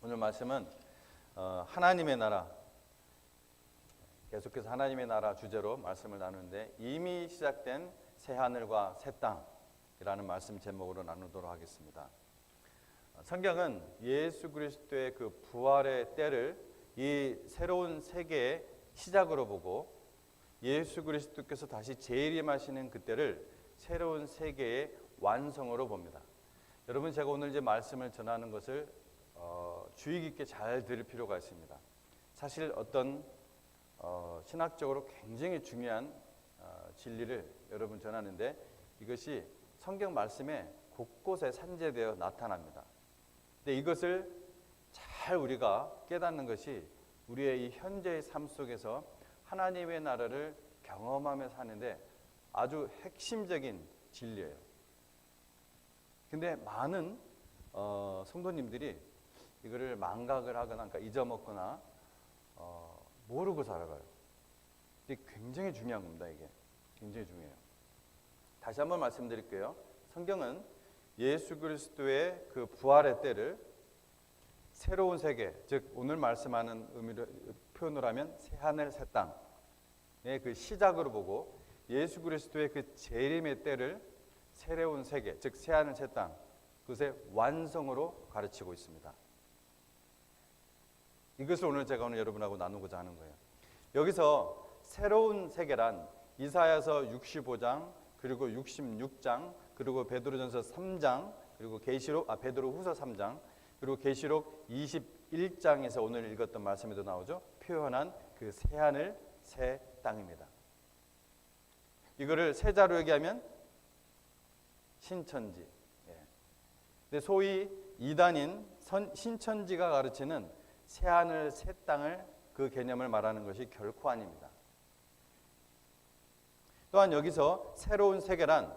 오늘 말씀은 하나님의 나라, 계속해서 하나님의 나라 주제로 말씀을 나누는데 이미 시작된 새하늘과 새 땅이라는 말씀 제목으로 나누도록 하겠습니다. 성경은 예수 그리스도의 그 부활의 때를 이 새로운 세계의 시작으로 보고 예수 그리스도께서 다시 재림하시는 그때를 새로운 세계의 완성으로 봅니다. 여러분, 제가 오늘 이제 말씀을 전하는 것을 주의 깊게 잘 들을 필요가 있습니다. 사실 어떤 신학적으로 굉장히 중요한 진리를 여러분 전하는데 이것이 성경 말씀에 곳곳에 산재되어 나타납니다. 근데 이것을 잘 우리가 깨닫는 것이 우리의 이 현재의 삶 속에서 하나님의 나라를 경험하며 사는데 아주 핵심적인 진리예요. 근데 많은 성도님들이 이거를 망각을 하거나 그러니까 잊어먹거나 모르고 살아가요. 이게 굉장히 중요한 겁니다. 이게 굉장히 중요해요. 다시 한번 말씀드릴게요. 성경은 예수 그리스도의 그 부활의 때를 새로운 세계, 즉 오늘 말씀하는 의미로 표현을 하면 새 하늘 새 땅의 그 시작으로 보고 예수 그리스도의 그 재림의 때를 새로운 세계, 즉 새 하늘 새 땅, 그것의 완성으로 가르치고 있습니다. 이것을 오늘 제가 여러분하고 나누고자 하는 거예요. 여기서 새로운 세계란 이사야서 65장, 그리고 66장, 그리고 베드로전서 3장, 그리고 베드로후서 3장, 그리고 계시록 21장에서 오늘 읽었던 말씀에도 나오죠. 표현한 그 새 하늘 새 땅입니다. 이거를 세자로 얘기하면 신천지. 근데 소위 이단인 신천지가 가르치는 새 하늘 새 땅을 그 개념을 말하는 것이 결코 아닙니다. 또한 여기서 새로운 세계란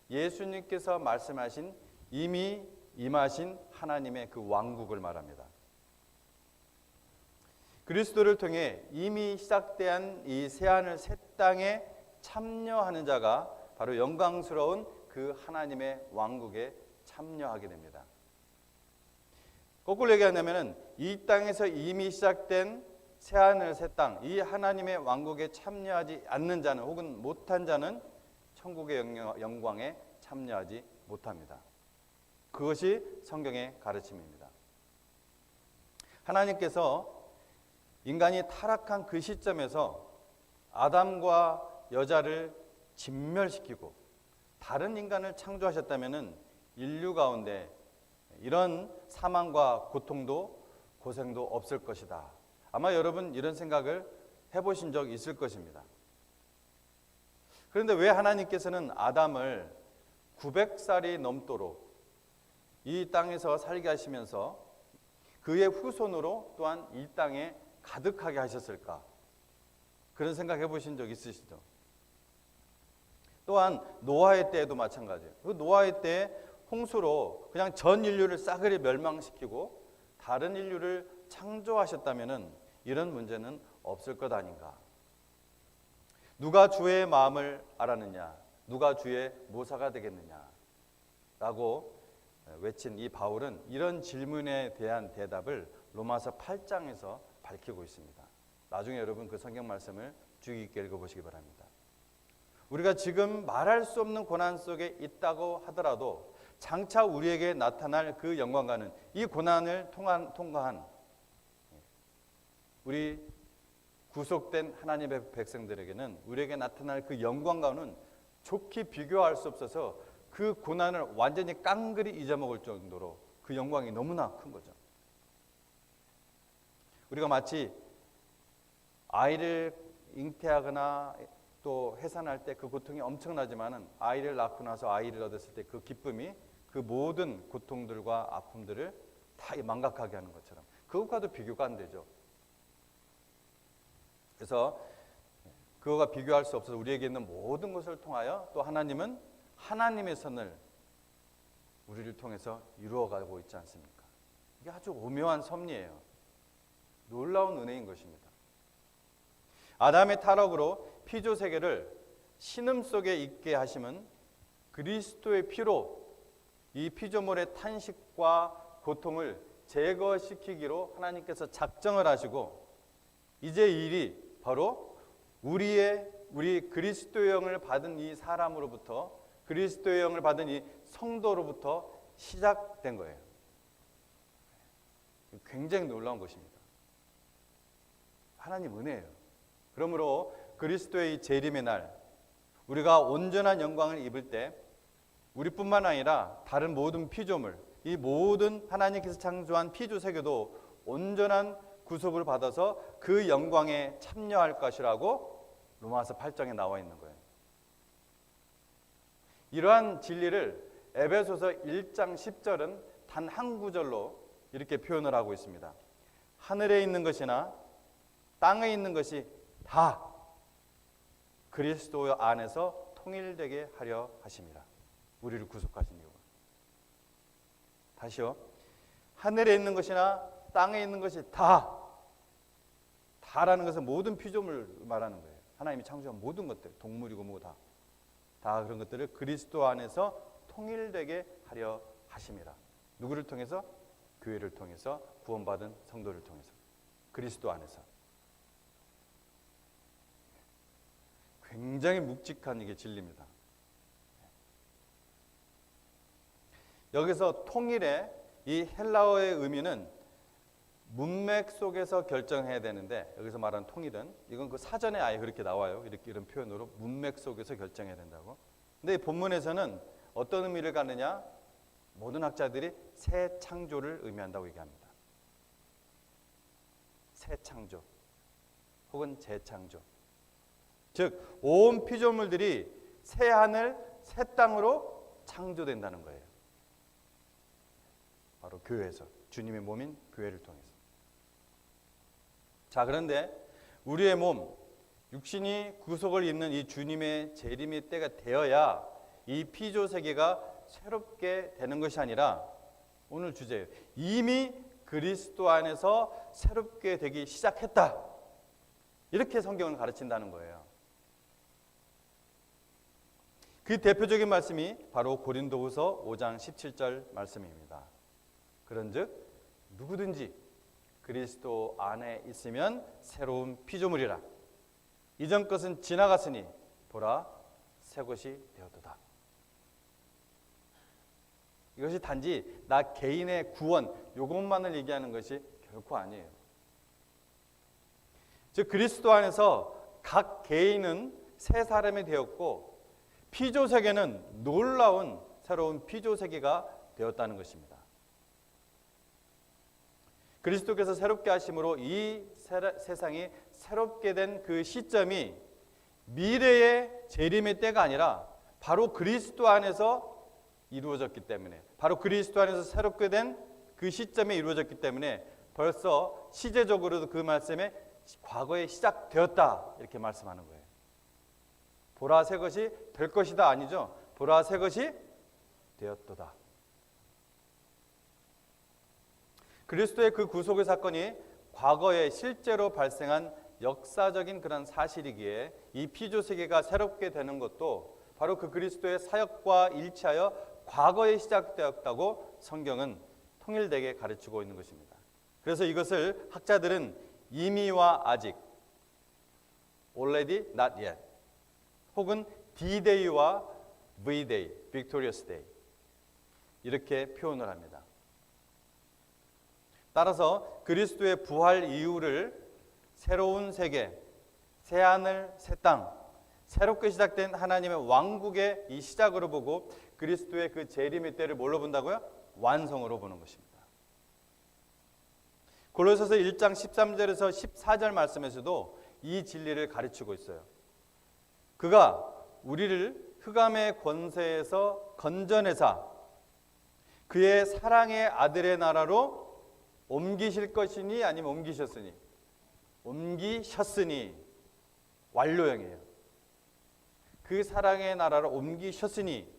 예수님께서 말씀하신 이미 임하신 하나님의 그 왕국을 말합니다. 그리스도를 통해 이미 시작된 이 새하늘 새 땅에 참여하는 자가 바로 영광스러운 그 하나님의 왕국에 참여하게 됩니다. 거꾸로 얘기하냐면 이 땅에서 이미 시작된 새하늘 새 땅, 이 하나님의 왕국에 참여하지 않는 자는 혹은 못한 자는 천국의 영광에 참여하지 못합니다. 그것이 성경의 가르침입니다. 하나님께서 인간이 타락한 그 시점에서 아담과 여자를 진멸시키고 다른 인간을 창조하셨다면 인류 가운데 이런 사망과 고통도 고생도 없을 것이다. 아마 여러분 이런 생각을 해보신 적 있을 것입니다. 그런데 왜 하나님께서는 아담을 900살이 넘도록 이 땅에서 살게 하시면서 그의 후손으로 또한 이 땅에 가득하게 하셨을까? 그런 생각 해보신 적 있으시죠? 또한 노아의 때에도 마찬가지예요. 그 노아의 때에 홍수로 그냥 전 인류를 싸그리 멸망시키고 다른 인류를 창조하셨다면 이런 문제는 없을 것 아닌가. 누가 주의 마음을 알았느냐, 누가 주의 모사가 되겠느냐 라고 외친 이 바울은 이런 질문에 대한 대답을 로마서 8장에서 밝히고 있습니다. 나중에 여러분 그 성경 말씀을 주의 깊게 읽어보시기 바랍니다. 우리가 지금 말할 수 없는 고난 속에 있다고 하더라도 장차 우리에게 나타날 그 영광과는 이 고난을 통과한 우리 구속된 하나님의 백성들에게는 우리에게 나타날 그 영광과는 좋게 비교할 수 없어서 그 고난을 완전히 깡그리 잊어먹을 정도로 그 영광이 너무나 큰 거죠. 우리가 마치 아이를 잉태하거나 또 해산할 때 그 고통이 엄청나지만은 아이를 낳고 나서 아이를 얻었을 때 그 기쁨이 그 모든 고통들과 아픔들을 다 망각하게 하는 것처럼 그것과도 비교가 안 되죠. 그래서 그거가 비교할 수 없어서 우리에게 있는 모든 것을 통하여 또 하나님은 하나님의 선을 우리를 통해서 이루어가고 있지 않습니까? 이게 아주 오묘한 섭리예요. 놀라운 은혜인 것입니다. 아담의 타락으로 피조 세계를 신음 속에 있게 하심은 그리스도의 피로 이 피조물의 탄식과 고통을 제거시키기로 하나님께서 작정을 하시고 이제 일이 바로 우리 그리스도의 영을 받은 이 사람으로부터, 그리스도의 영을 받은 이 성도로부터 시작된 거예요. 굉장히 놀라운 것입니다. 하나님 은혜예요. 그러므로 그리스도의 이 재림의 날, 우리가 온전한 영광을 입을 때 우리뿐만 아니라 다른 모든 피조물, 이 모든 하나님께서 창조한 피조 세계도 온전한 구속을 받아서 그 영광에 참여할 것이라고 로마서 8장에 나와 있는 거예요. 이러한 진리를 에베소서 1장 10절은 단 한 구절로 이렇게 표현을 하고 있습니다. 하늘에 있는 것이나 땅에 있는 것이 다 그리스도 안에서 통일되게 하려 하심이라. 우리를 구속하신 이유가. 다시요. 하늘에 있는 것이나 땅에 있는 것이 다라는 것은 모든 피조물 말하는 거예요. 하나님이 창조한 모든 것들, 동물이고 뭐 다 그런 것들을 그리스도 안에서 통일되게 하려 하심이라. 누구를 통해서? 교회를 통해서, 구원받은 성도를 통해서, 그리스도 안에서. 굉장히 묵직한 이게 진리입니다. 여기서 통일의 이 헬라어의 의미는 문맥 속에서 결정해야 되는데, 여기서 말하는 통일은 이건 그 사전에 아예 그렇게 나와요. 이런 표현으로 문맥 속에서 결정해야 된다고. 근데 본문에서는 어떤 의미를 갖느냐? 모든 학자들이 새 창조를 의미한다고 얘기합니다. 새 창조 혹은 재창조. 즉, 온 피조물들이 새 하늘, 새 땅으로 창조된다는 거예요. 바로 교회에서, 주님의 몸인 교회를 통해서. 자, 그런데 우리의 몸, 육신이 구속을 입는 이 주님의 재림의 때가 되어야 이 피조 세계가 새롭게 되는 것이 아니라, 오늘 주제예요. 이미 그리스도 안에서 새롭게 되기 시작했다. 이렇게 성경을 가르친다는 거예요. 그 대표적인 말씀이 바로 고린도후서 5장 17절 말씀입니다. 그런즉 누구든지 그리스도 안에 있으면 새로운 피조물이라. 이전 것은 지나갔으니 보라 새 것이 되었도다. 이것이 단지 나 개인의 구원, 이것만을 얘기하는 것이 결코 아니에요. 즉 그리스도 안에서 각 개인은 새 사람이 되었고, 피조 세계는 놀라운 새로운 피조 세계가 되었다는 것입니다. 그리스도께서 새롭게 하심으로 이 세상이 새롭게 된 그 시점이 미래의 재림의 때가 아니라 바로 그리스도 안에서 이루어졌기 때문에, 바로 그리스도 안에서 새롭게 된 그 시점에 이루어졌기 때문에 벌써 시제적으로도 그 말씀에 과거에 시작되었다 이렇게 말씀하는 거예요. 보라 새 것이 될 것이다 아니죠. 보라 새 것이 되었도다. 그리스도의 그 구속의 사건이 과거에 실제로 발생한 역사적인 그런 사실이기에 이 피조 세계가 새롭게 되는 것도 바로 그 그리스도의 사역과 일치하여 과거에 시작되었다고 성경은 통일되게 가르치고 있는 것입니다. 그래서 이것을 학자들은 이미와 아직, already, not yet, 혹은 D-Day와 V-Day, Victorious Day 이렇게 표현을 합니다. 따라서 그리스도의 부활 이후를 새로운 세계, 새 하늘, 새 땅, 새롭게 시작된 하나님의 왕국의 이 시작으로 보고 그리스도의 그 재림의 때를 뭘로 본다고요? 완성으로 보는 것입니다. 골로새서 1장 13절에서 14절 말씀에서도 이 진리를 가르치고 있어요. 그가 우리를 흑암의 권세에서 건져내사 그의 사랑의 아들의 나라로 옮기실 것이니 아니면 옮기셨으니? 옮기셨으니 완료형이에요. 그 사랑의 나라로 옮기셨으니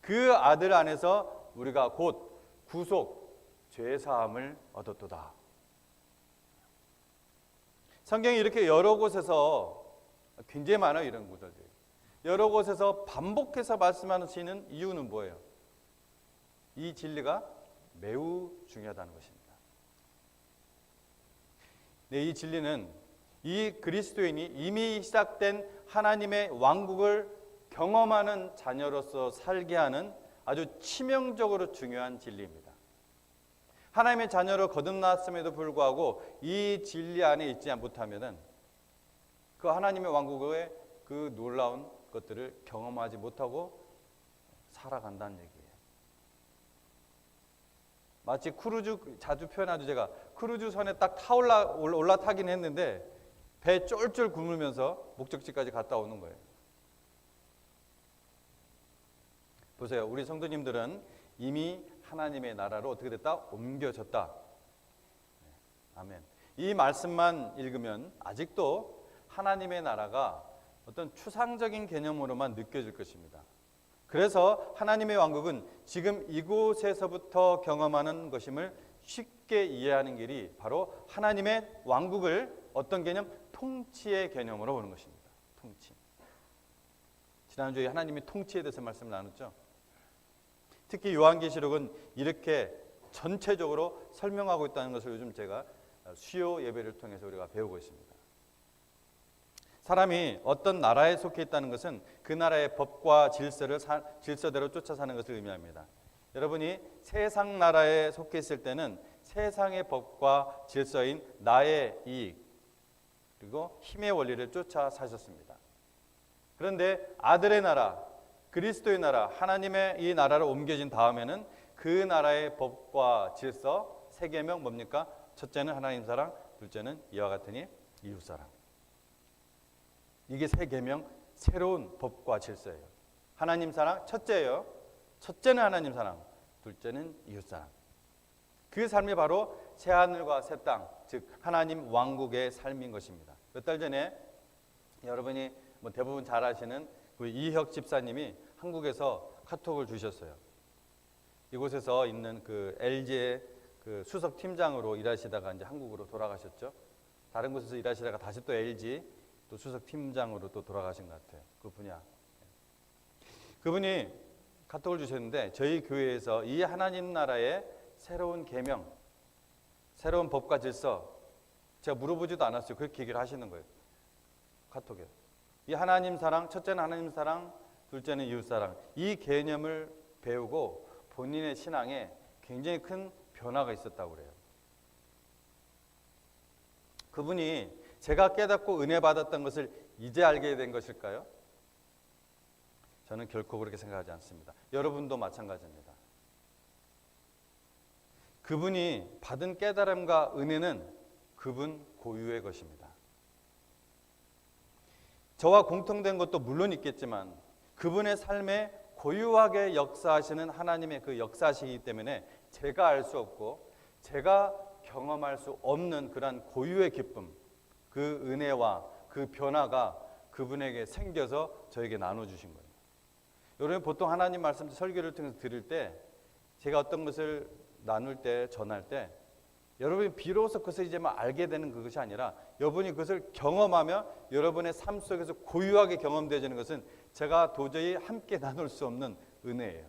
그 아들 안에서 우리가 곧 구속, 죄사함을 얻었도다. 성경이 이렇게 여러 곳에서 굉장히 많아요. 이런 구절들이. 여러 곳에서 반복해서 말씀하시는 이유는 뭐예요? 이 진리가 매우 중요하다는 것입니다. 네, 이 진리는 이 그리스도인이 이미 시작된 하나님의 왕국을 경험하는 자녀로서 살게 하는 아주 치명적으로 중요한 진리입니다. 하나님의 자녀로 거듭났음에도 불구하고 이 진리 안에 있지 못하면은 그 하나님의 왕국의 그 놀라운 것들을 경험하지 못하고 살아간다는 얘기예요. 마치 크루즈, 자주 표현하죠. 제가 크루즈선에 딱 올라타긴 했는데 배 쫄쫄 굶으면서 목적지까지 갔다 오는 거예요. 보세요. 우리 성도님들은 이미 하나님의 나라로 어떻게 됐다? 옮겨졌다. 아멘. 이 말씀만 읽으면 아직도 하나님의 나라가 어떤 추상적인 개념으로만 느껴질 것입니다. 그래서 하나님의 왕국은 지금 이곳에서부터 경험하는 것임을 쉽게 이해하는 길이 바로 하나님의 왕국을 어떤 개념? 통치의 개념으로 보는 것입니다. 통치. 지난주에 하나님의 통치에 대해서 말씀을 나눴죠. 특히 요한계시록은 이렇게 전체적으로 설명하고 있다는 것을 요즘 제가 수요 예배를 통해서 우리가 배우고 있습니다. 사람이 어떤 나라에 속해 있다는 것은 그 나라의 법과 질서대로 쫓아 사는 것을 의미합니다. 여러분이 세상 나라에 속해 있을 때는 세상의 법과 질서인 나의 이익 그리고 힘의 원리를 쫓아 사셨습니다. 그런데 아들의 나라, 그리스도의 나라, 하나님의 이 나라로 옮겨진 다음에는 그 나라의 법과 질서 세 계명 뭡니까? 첫째는 하나님 사랑, 둘째는 이와 같으니 이웃 사랑. 이게 세 계명 새로운 법과 질서예요. 하나님 사랑 첫째예요. 첫째는 하나님 사랑, 둘째는 이웃 사랑. 그 삶이 바로 새 하늘과 새 땅, 즉 하나님 왕국의 삶인 것입니다. 몇 달 전에 여러분이 대부분 잘 아시는 우리 이혁 집사님이 한국에서 카톡을 주셨어요. 이곳에서 있는 그 LG의 그 수석 팀장으로 일하시다가 이제 한국으로 돌아가셨죠. 다른 곳에서 일하시다가 다시 또 LG 또 수석 팀장으로 또 돌아가신 것 같아요. 그 분야. 그분이 카톡을 주셨는데 저희 교회에서 이 하나님 나라의 새로운 계명, 새로운 법과 질서 제가 물어보지도 않았어요. 그렇게 얘기를 하시는 거예요. 카톡에. 이 하나님 사랑, 첫째는 하나님 사랑, 둘째는 이웃 사랑. 이 개념을 배우고 본인의 신앙에 굉장히 큰 변화가 있었다고 그래요. 그분이 제가 깨닫고 은혜 받았던 것을 이제 알게 된 것일까요? 저는 결코 그렇게 생각하지 않습니다. 여러분도 마찬가지입니다. 그분이 받은 깨달음과 은혜는 그분 고유의 것입니다. 저와 공통된 것도 물론 있겠지만 그분의 삶에 고유하게 역사하시는 하나님의 그 역사시이기 때문에 제가 알 수 없고 제가 경험할 수 없는 그러한 고유의 기쁨, 그 은혜와 그 변화가 그분에게 생겨서 저에게 나눠주신 거예요. 여러분 보통 하나님 말씀 설교를 통해서 들을 때 제가 어떤 것을 나눌 때 전할 때 여러분이 비로소 그것을 이제 막 알게 되는 그것이 아니라 여러분이 그것을 경험하며 여러분의 삶 속에서 고유하게 경험되어지는 것은 제가 도저히 함께 나눌 수 없는 은혜예요.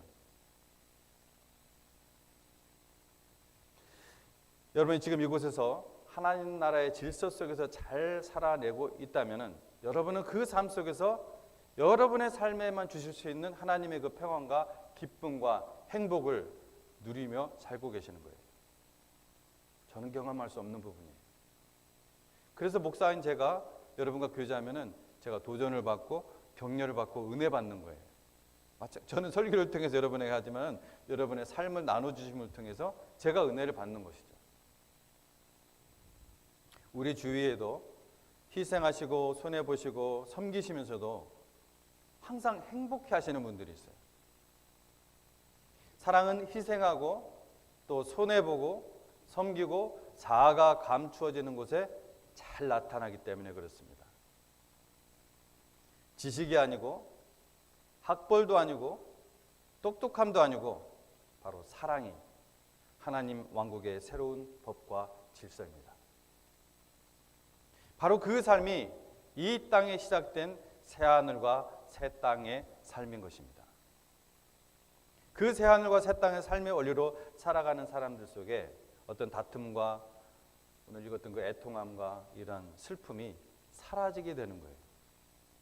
여러분이 지금 이곳에서 하나님 나라의 질서 속에서 잘 살아내고 있다면 여러분은 그 삶 속에서 여러분의 삶에만 주실 수 있는 하나님의 그 평안과 기쁨과 행복을 누리며 살고 계시는 거예요. 저는 경험할 수 없는 부분이에요. 그래서 목사인 제가 여러분과 교제하면은 제가 도전을 받고 격려를 받고 은혜 받는 거예요. 저는 설교를 통해서 여러분에게 하지만 여러분의 삶을 나눠주심을 통해서 제가 은혜를 받는 것이죠. 우리 주위에도 희생하시고 손해보시고 섬기시면서도 항상 행복해 하시는 분들이 있어요. 사랑은 희생하고 또 손해보고 섬기고 자아가 감추어지는 곳에 잘 나타나기 때문에 그렇습니다. 지식이 아니고 학벌도 아니고 똑똑함도 아니고 바로 사랑이 하나님 왕국의 새로운 법과 질서입니다. 바로 그 삶이 이 땅에 시작된 새하늘과 새 땅의 삶인 것입니다. 그 새하늘과 새 땅의 삶의 원리로 살아가는 사람들 속에 어떤 다툼과 오늘 읽었던 그 애통함과 이런 슬픔이 사라지게 되는 거예요.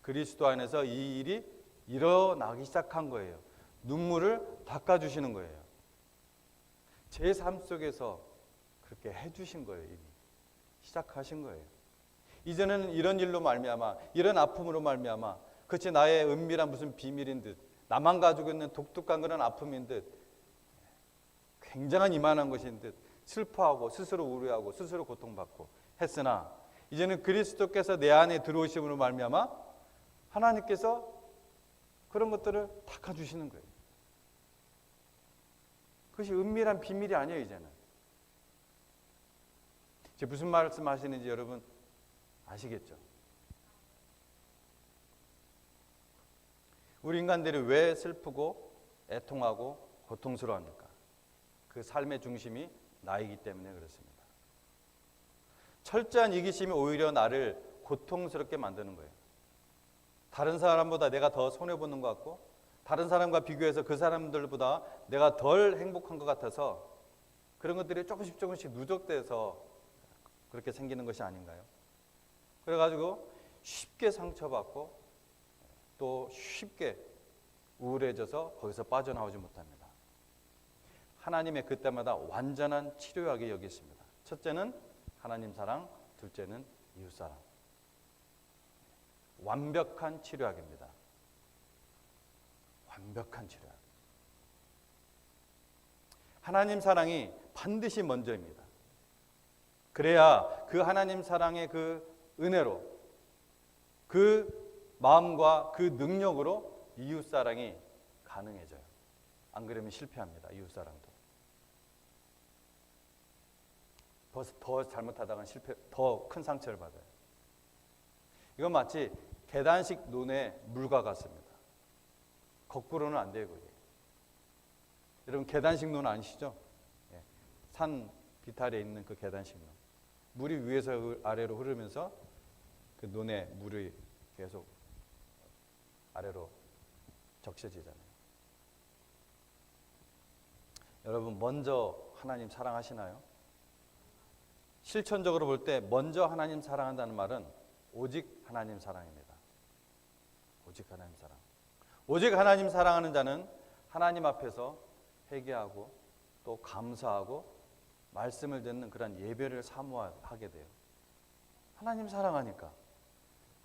그리스도 안에서 이 일이 일어나기 시작한 거예요. 눈물을 닦아주시는 거예요. 제 삶 속에서 그렇게 해주신 거예요. 이미 시작하신 거예요. 이제는 이런 일로 말미암아, 이런 아픔으로 말미암아, 그것이 나의 은밀한 무슨 비밀인 듯, 나만 가지고 있는 독특한 그런 아픔인 듯, 굉장한 이만한 것인 듯 슬퍼하고 스스로 우려하고 스스로 고통받고 했으나, 이제는 그리스도께서 내 안에 들어오심으로 말미암아 하나님께서 그런 것들을 닦아주시는 거예요. 그것이 은밀한 비밀이 아니에요. 이제는 무슨 말씀하시는지 여러분 아시겠죠? 우리 인간들이 왜 슬프고 애통하고 고통스러워합니까? 그 삶의 중심이 나이기 때문에 그렇습니다. 철저한 이기심이 오히려 나를 고통스럽게 만드는 거예요. 다른 사람보다 내가 더 손해보는 것 같고, 다른 사람과 비교해서 그 사람들보다 내가 덜 행복한 것 같아서 그런 것들이 조금씩 누적돼서 그렇게 생기는 것이 아닌가요? 그래가지고 쉽게 상처받고 또 쉽게 우울해져서 거기서 빠져나오지 못합니다. 하나님의 그때마다 완전한 치료약이 여기 있습니다. 첫째는 하나님 사랑, 둘째는 이웃 사랑. 완벽한 치료약입니다. 완벽한 치료약. 하나님 사랑이 반드시 먼저입니다. 그래야 그 하나님 사랑의 그 은혜로, 그 마음과 그 능력으로 이웃 사랑이 가능해져요. 안 그러면 실패합니다. 이웃 사랑도. 더 잘못하다가 더 큰 상처를 받아요. 이건 마치 계단식 논의 물과 같습니다. 거꾸로는 안 돼요. 그게. 여러분 계단식 논 아시죠? 산 비탈에 있는 그 계단식 논. 물이 위에서 아래로 흐르면서 그 논에 물이 계속 아래로 적셔지잖아요. 여러분 먼저 하나님 사랑하시나요? 실천적으로 볼 때 먼저 하나님 사랑한다는 말은 오직 하나님 사랑입니다. 오직 하나님 사랑. 오직 하나님 사랑하는 자는 하나님 앞에서 회개하고 또 감사하고 말씀을 듣는 그런 예배를 사모하게 돼요. 하나님 사랑하니까.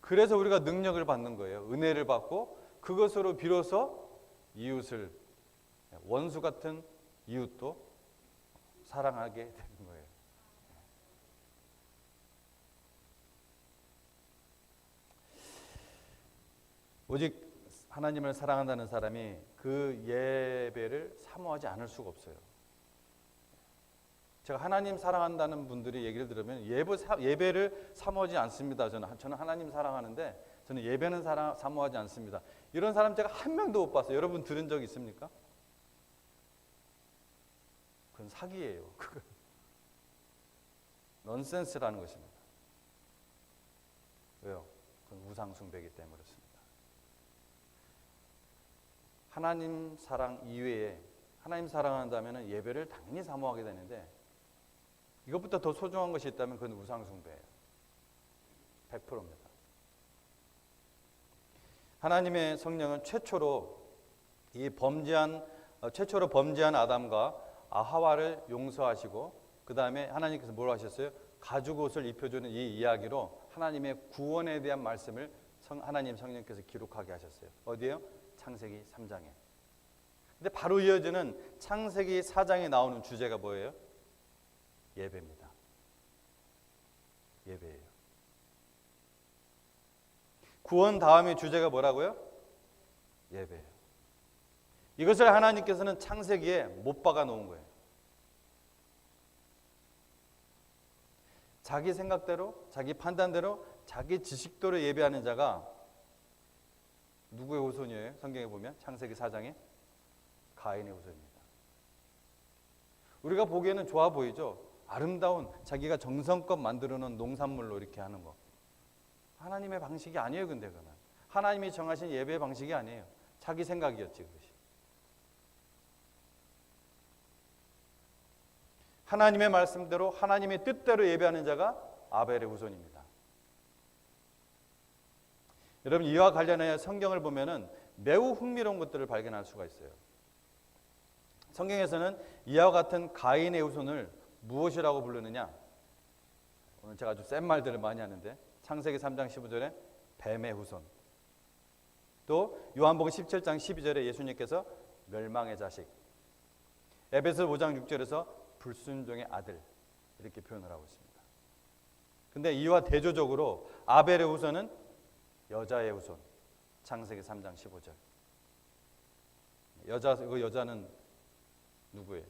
그래서 우리가 능력을 받는 거예요. 은혜를 받고 그것으로 비로소 이웃을, 원수 같은 이웃도 사랑하게 되는 거예요. 오직 하나님을 사랑한다는 사람이 그 예배를 사모하지 않을 수가 없어요. 제가 하나님 사랑한다는 분들이 얘기를 들으면 예배를 사모하지 않습니다. 저는 하나님 사랑하는데 저는 예배는 사모하지 않습니다. 이런 사람 제가 한 명도 못 봤어요. 여러분 들은 적 있습니까? 그건 사기예요. 그건 넌센스라는 것입니다. 왜요? 그건 우상 숭배이기 때문에 그렇습니다. 하나님 사랑 이외에 하나님 사랑한다면 예배를 당연히 사모하게 되는데 이것보다 더 소중한 것이 있다면 그건 우상 숭배예요. 100%입니다. 하나님의 성령은 최초로 범죄한 아담과 하와를 용서하시고 그 다음에 하나님께서 뭘 하셨어요? 가죽옷을 입혀주는 이 이야기로 하나님의 구원에 대한 말씀을 하나님 성령께서 기록하게 하셨어요. 어디에요? 창세기 3장에. 근데 바로 이어지는 창세기 4장에 나오는 주제가 뭐예요? 예배입니다. 예배예요. 구원 다음의 주제가 뭐라고요? 예배예요. 이것을 하나님께서는 창세기에 못 박아 놓은 거예요. 자기 생각대로, 자기 판단대로, 자기 지식대로 예배하는 자가 누구의 후손이에요? 성경에 보면 창세기 4장에 가인의 후손입니다. 우리가 보기에는 좋아 보이죠? 아름다운 자기가 정성껏 만들어 놓은 농산물로 이렇게 하는 거. 하나님의 방식이 아니에요. 근데 그건 하나님이 정하신 예배 방식이 아니에요. 자기 생각이었지 그것이. 하나님의 말씀대로 하나님의 뜻대로 예배하는 자가 아벨의 후손입니다. 여러분, 이와 관련하여 성경을 보면은 매우 흥미로운 것들을 발견할 수가 있어요. 성경에서는 이와 같은 가인의 후손을 무엇이라고 부르느냐? 오늘 제가 아주 센 말들을 많이 하는데 창세기 3장 15절에 뱀의 후손, 또 요한복음 17장 12절에 예수님께서 멸망의 자식, 에베소 5장 6절에서 불순종의 아들, 이렇게 표현을 하고 있습니다. 근데 이와 대조적으로 아벨의 후손은 여자의 후손, 창세기 3장 15절. 그 여자는 누구예요?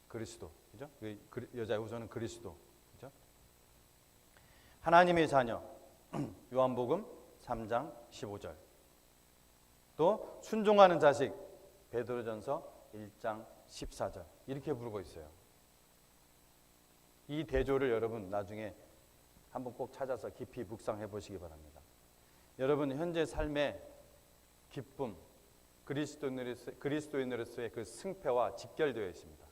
그리스도, 그죠? 그 여자의 후손은 그리스도, 그죠? 하나님의 자녀, 요한복음 3장 15절. 또 순종하는 자식, 베드로전서 1장 14절. 이렇게 부르고 있어요. 이 대조를 여러분 나중에 한번 꼭 찾아서 깊이 묵상해 보시기 바랍니다. 여러분 현재 삶의 기쁨, 그리스도인으로서의 그 승패와 직결되어 있습니다.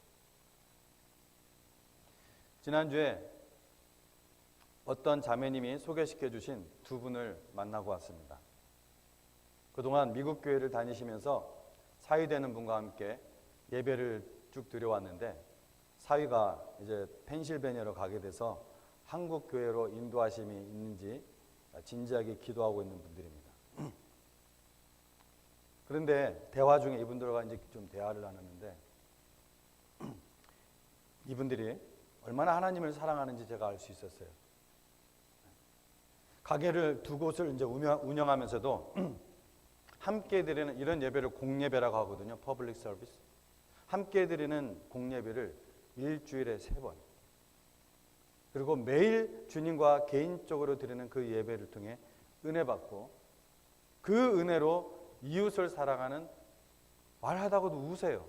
지난주에 어떤 자매님이 소개시켜 주신 두 분을 만나고 왔습니다. 그동안 미국 교회를 다니시면서 사위되는 분과 함께 예배를 쭉 드려왔는데 사위가 이제 펜실베니아로 가게 돼서 한국 교회로 인도하심이 있는지 진지하게 기도하고 있는 분들입니다. 그런데 대화 중에 이분들과 이제 좀 대화를 나눴는데 이분들이 얼마나 하나님을 사랑하는지 제가 알 수 있었어요. 가게를 두 곳을 이제 운영하면서도 함께 드리는 이런 예배를 공예배라고 하거든요. 퍼블릭 서비스. 함께 드리는 공예배를 일주일에 3번. 그리고 매일 주님과 개인적으로 드리는 그 예배를 통해 은혜 받고 그 은혜로 이웃을 사랑하는, 말하다가도 우세요.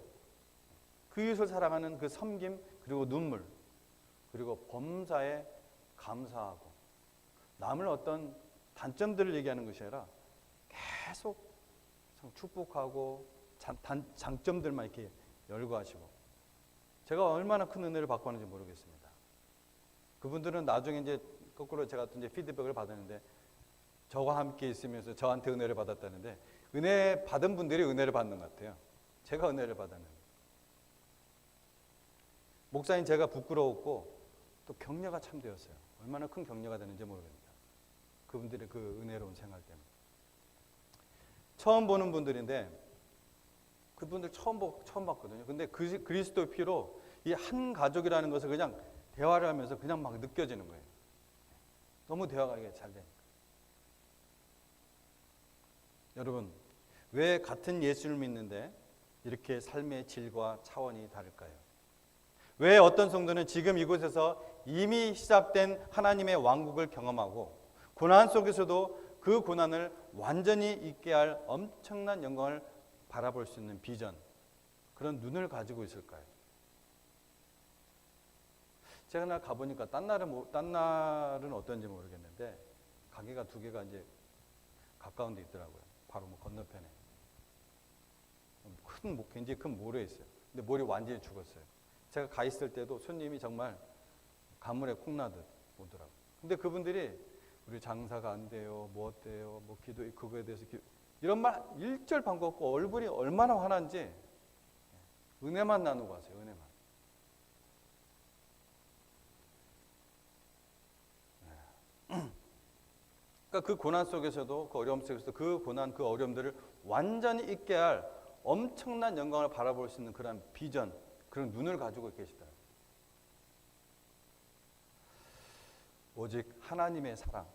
그 이웃을 사랑하는 그 섬김, 그리고 눈물, 그리고 범사에 감사하고 남을 어떤 단점들을 얘기하는 것이 아니라 계속 축복하고 장점들만 이렇게 열거하시고, 제가 얼마나 큰 은혜를 받고 하는지 모르겠습니다. 그분들은 나중에 이제 거꾸로 제가 또 이제 피드백을 받았는데 저와 함께 있으면서 저한테 은혜를 받았다는데, 은혜 받은 분들이 은혜를 받는 것 같아요. 제가 은혜를 받았는데. 목사님 제가 부끄러웠고 또 격려가 참 되었어요. 얼마나 큰 격려가 되는지 모르겠습니다. 그분들의 그 은혜로운 생활 때문에. 처음 보는 분들인데 그분들 처음 봤거든요. 근데 그리스도 피로 이 한 가족이라는 것을 그냥 대화를 하면서 그냥 막 느껴지는 거예요. 너무 대화가 잘 되니까. 여러분, 왜 같은 예수를 믿는데 이렇게 삶의 질과 차원이 다를까요? 왜 어떤 성도는 지금 이곳에서 이미 시작된 하나님의 왕국을 경험하고 고난 속에서도 그 고난을 완전히 잊게 할 엄청난 영광을 바라볼 수 있는 비전, 그런 눈을 가지고 있을까요? 제가 날 가보니까 딴 날은 어떤지 모르겠는데 가게가 2개가 이제 가까운 데 있더라고요. 바로 건너편에. 굉장히 큰 모래에 있어요. 근데 모래 완전히 죽었어요. 제가 가 있을 때도 손님이 정말 가물에 콩나듯 오더라고요. 근데 그분들이 우리 장사가 안 돼요, 뭐 어때요, 뭐 기도, 그거에 대해서 이런 말 일절 방구 없고 얼굴이 얼마나 화난지 은혜만 나누고 가세요. 은혜만. 그러니까 그 고난 속에서도, 그 어려움 속에서도 그 고난, 그 어려움들을 완전히 잊게 할 엄청난 영광을 바라볼 수 있는 그런 비전, 그런 눈을 가지고 계시더라고요. 오직 하나님의 사랑,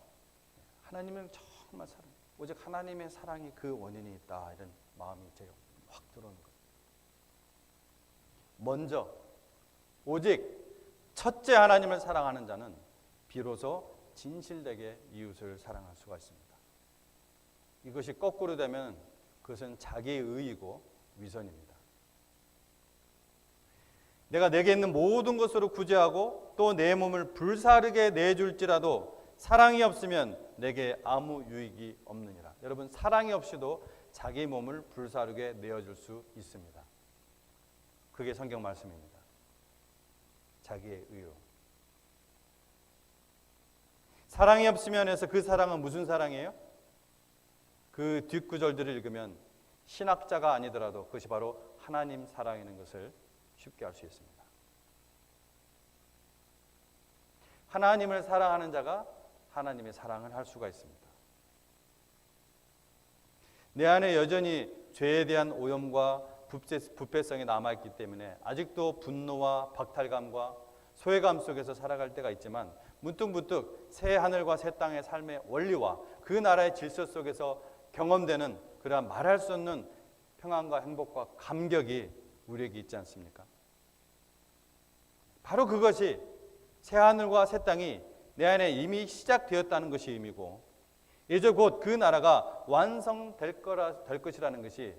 하나님을 정말 사랑, 오직 하나님의 사랑이 그 원인이 있다, 이런 마음이 제가 확 들어오는 거예요. 먼저 오직 첫째 하나님을 사랑하는 자는 비로소 진실되게 이웃을 사랑할 수가 있습니다. 이것이 거꾸로 되면 그것은 자기의 의이고 위선입니다. 내가 내게 있는 모든 것으로 구제하고 또 내 몸을 불사르게 내줄지라도 사랑이 없으면 내게 아무 유익이 없느니라. 여러분, 사랑이 없이도 자기 몸을 불사르게 내어줄 수 있습니다. 그게 성경 말씀입니다. 자기의 의로. 사랑이 없으면 해서 그 사랑은 무슨 사랑이에요? 그 뒷구절들을 읽으면 신학자가 아니더라도 그것이 바로 하나님 사랑이라는 것을 쉽게 알 수 있습니다. 하나님을 사랑하는 자가 하나님의 사랑을 할 수가 있습니다. 내 안에 여전히 죄에 대한 오염과 부패성이 남아있기 때문에 아직도 분노와 박탈감과 소외감 속에서 살아갈 때가 있지만 문득문득 새 하늘과 새 땅의 삶의 원리와 그 나라의 질서 속에서 경험되는 그러한 말할 수 없는 평안과 행복과 감격이 우리에게 있지 않습니까? 바로 그것이 새 하늘과 새 땅이 내 안에 이미 시작되었다는 것이 의미고 이제 곧 그 나라가 완성될 것이라는 것이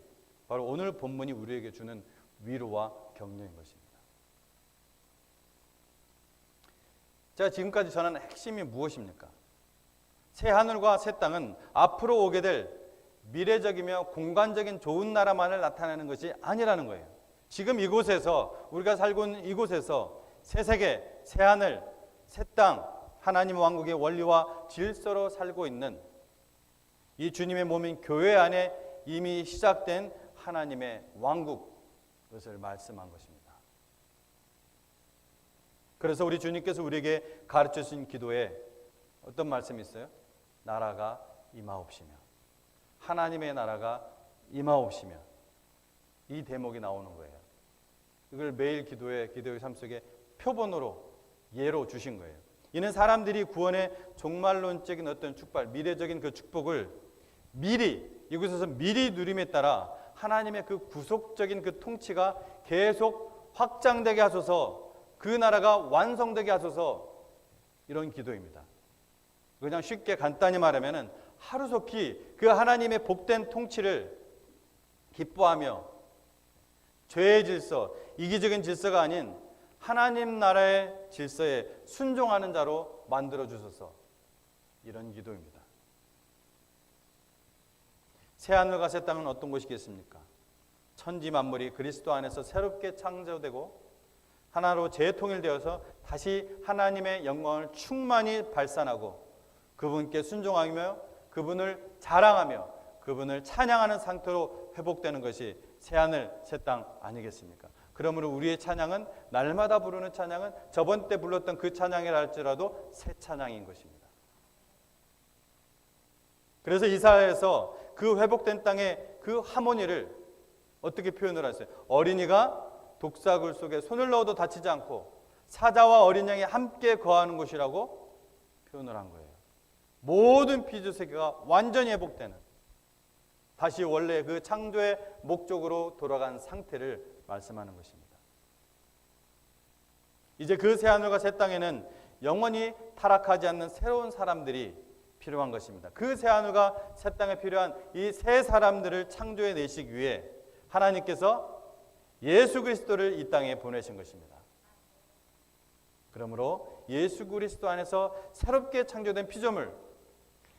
바로 오늘 본문이 우리에게 주는 위로와 격려인 것입니다. 제가 지금까지 전하는 핵심이 무엇입니까? 새 하늘과 새 땅은 앞으로 오게 될 미래적이며 공간적인 좋은 나라만을 나타내는 것이 아니라는 거예요. 지금 이곳에서 우리가 살고 있는 이곳에서 새 세계, 새 하늘, 새 땅, 하나님 왕국의 원리와 질서로 살고 있는 이 주님의 몸인 교회 안에 이미 시작된 하나님의 왕국, 그것을 말씀한 것입니다. 그래서 우리 주님께서 우리에게 가르쳐 주신 기도에 어떤 말씀이 있어요? 나라가 임하옵시며, 하나님의 나라가 임하옵시며, 이 대목이 나오는 거예요. 이걸 매일 기도의 삶 속에 표본으로 예로 주신 거예요. 이는 사람들이 구원의 종말론적인 어떤 축복, 미래적인 그 축복을 미리 이곳에서 미리 누림에 따라 하나님의 그 구속적인 그 통치가 계속 확장되게 하소서, 그 나라가 완성되게 하소서, 이런 기도입니다. 그냥 쉽게 간단히 말하면 하루속히 그 하나님의 복된 통치를 기뻐하며 죄의 질서, 이기적인 질서가 아닌 하나님 나라의 질서에 순종하는 자로 만들어 주소서, 이런 기도입니다. 새하늘과 새 땅은 어떤 곳이겠습니까? 천지 만물이 그리스도 안에서 새롭게 창조되고 하나로 재통일되어서 다시 하나님의 영광을 충만히 발산하고 그분께 순종하며 그분을 자랑하며 그분을 찬양하는 상태로 회복되는 것이 새하늘 새 땅 아니겠습니까? 그러므로 우리의 찬양은 날마다 부르는 찬양은 저번 때 불렀던 그 찬양이라 할지라도 새 찬양인 것입니다. 그래서 이사야에서 그 회복된 땅의 그 하모니를 어떻게 표현을 하세요? 어린이가 독사굴 속에 손을 넣어도 다치지 않고 사자와 어린 양이 함께 거하는 곳이라고 표현을 한 거예요. 모든 피조 세계가 완전히 회복되는, 다시 원래 그 창조의 목적으로 돌아간 상태를 말씀하는 것입니다. 이제 그 새하늘과 새 땅에는 영원히 타락하지 않는 새로운 사람들이 필요한 것입니다. 그 새하늘과 새 땅에 필요한 이 새 사람들을 창조해 내시기 위해 하나님께서 예수 그리스도를 이 땅에 보내신 것입니다. 그러므로 예수 그리스도 안에서 새롭게 창조된 피조물,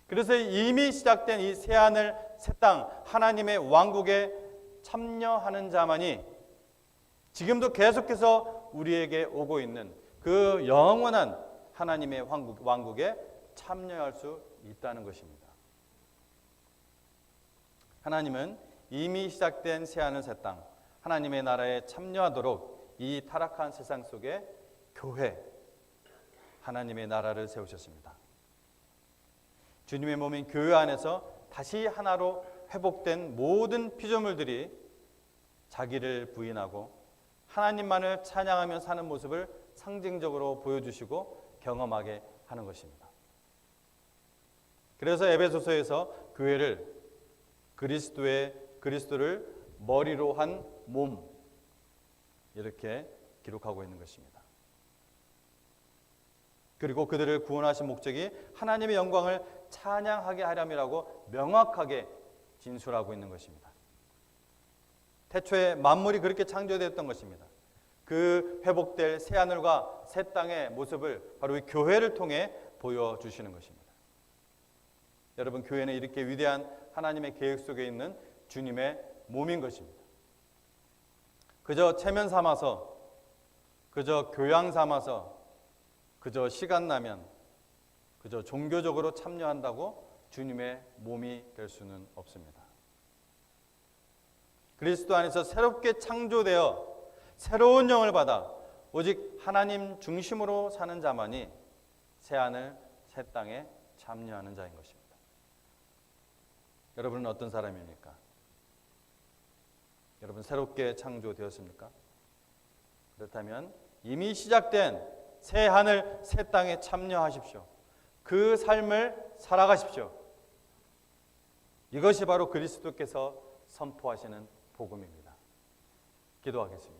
그래서 이미 시작된 이 새하늘 새 땅 하나님의 왕국에 참여하는 자만이 지금도 계속해서 우리에게 오고 있는 그 영원한 하나님의 왕국에 참여할 수 있다는 것입니다. 하나님은 이미 시작된 새하늘 새 땅 하나님의 나라에 참여하도록 이 타락한 세상 속에 교회, 하나님의 나라를 세우셨습니다. 주님의 몸인 교회 안에서 다시 하나로 회복된 모든 피조물들이 자기를 부인하고 하나님만을 찬양하며 사는 모습을 상징적으로 보여주시고 경험하게 하는 것입니다. 그래서 에베소서에서 교회를 그리스도를 머리로 한 몸, 이렇게 기록하고 있는 것입니다. 그리고 그들을 구원하신 목적이 하나님의 영광을 찬양하게 하렴이라고 명확하게 진술하고 있는 것입니다. 태초에 만물이 그렇게 창조되었던 것입니다. 그 회복될 새하늘과 새 땅의 모습을 바로 이 교회를 통해 보여주시는 것입니다. 여러분, 교회는 이렇게 위대한 하나님의 계획 속에 있는 주님의 몸인 것입니다. 그저 체면 삼아서 그저 교양 삼아서, 그저 시간 나면, 그저 종교적으로 참여한다고 주님의 몸이 될 수는 없습니다. 그리스도 안에서 새롭게 창조되어 새로운 영을 받아 오직 하나님 중심으로 사는 자만이 새하늘 새 땅에 참여하는 자인 것입니다. 여러분은 어떤 사람입니까? 여러분 새롭게 창조되었습니까? 그렇다면 이미 시작된 새 하늘 새 땅에 참여하십시오. 그 삶을 살아가십시오. 이것이 바로 그리스도께서 선포하시는 복음입니다. 기도하겠습니다.